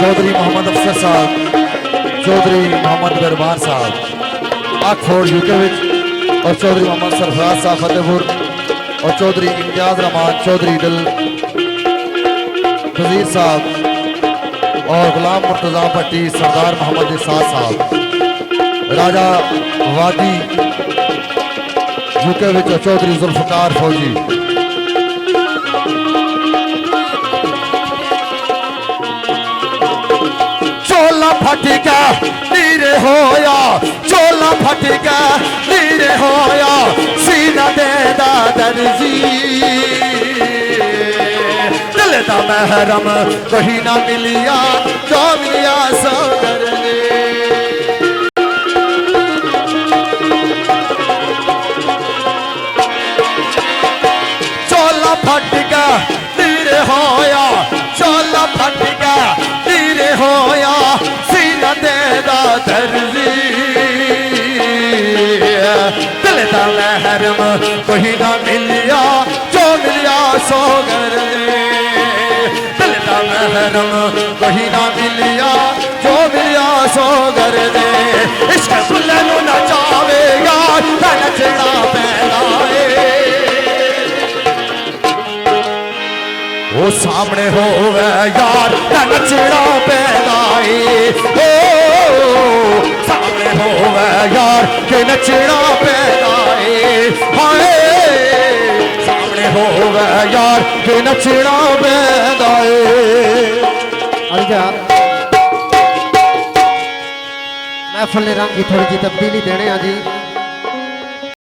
चौधरी मोहम्मद अफसर साहब, चौधरी मोहम्मद बरबार साहब आखोड़ यूके और चौधरी मोहम्मद सरफराज साहब फतेहपुर और चौधरी इम्तियाज रहमान चौधरी दिल वजीर साहब और गुलाम मुर्तजा भट्टी सरदार मोहम्मद इसाद साहब राजा वादी यूके चौधरी जुल्फकार फौजी। चोला फटिका नीरे होया, चोला फटिका नीरे होया, सीना दे दर्जी दिल दा महरम कहीं ना मिलिया, जो मिलिया सो दर्जी। चोला फटिका नीरे होया, चोला फटिका नीरे होया, सीना दे दर्जी दिल दा महरम कोई ना मिलिया, जो मिलिया सो गरे दिल दा महरम कोई ना मिलिया, जो मिलिया सो गरे इश्क बुल्ले नू नचावेगा नचना पैलाए वो सामने होवे यार नचना पैलाए, ओ सामने होवे यार के नचना पैलाए, हाय सामने होवे यार के नचना पैलाए। महफिल ने रंग की थोड़ी जी तब्दीली देने जी।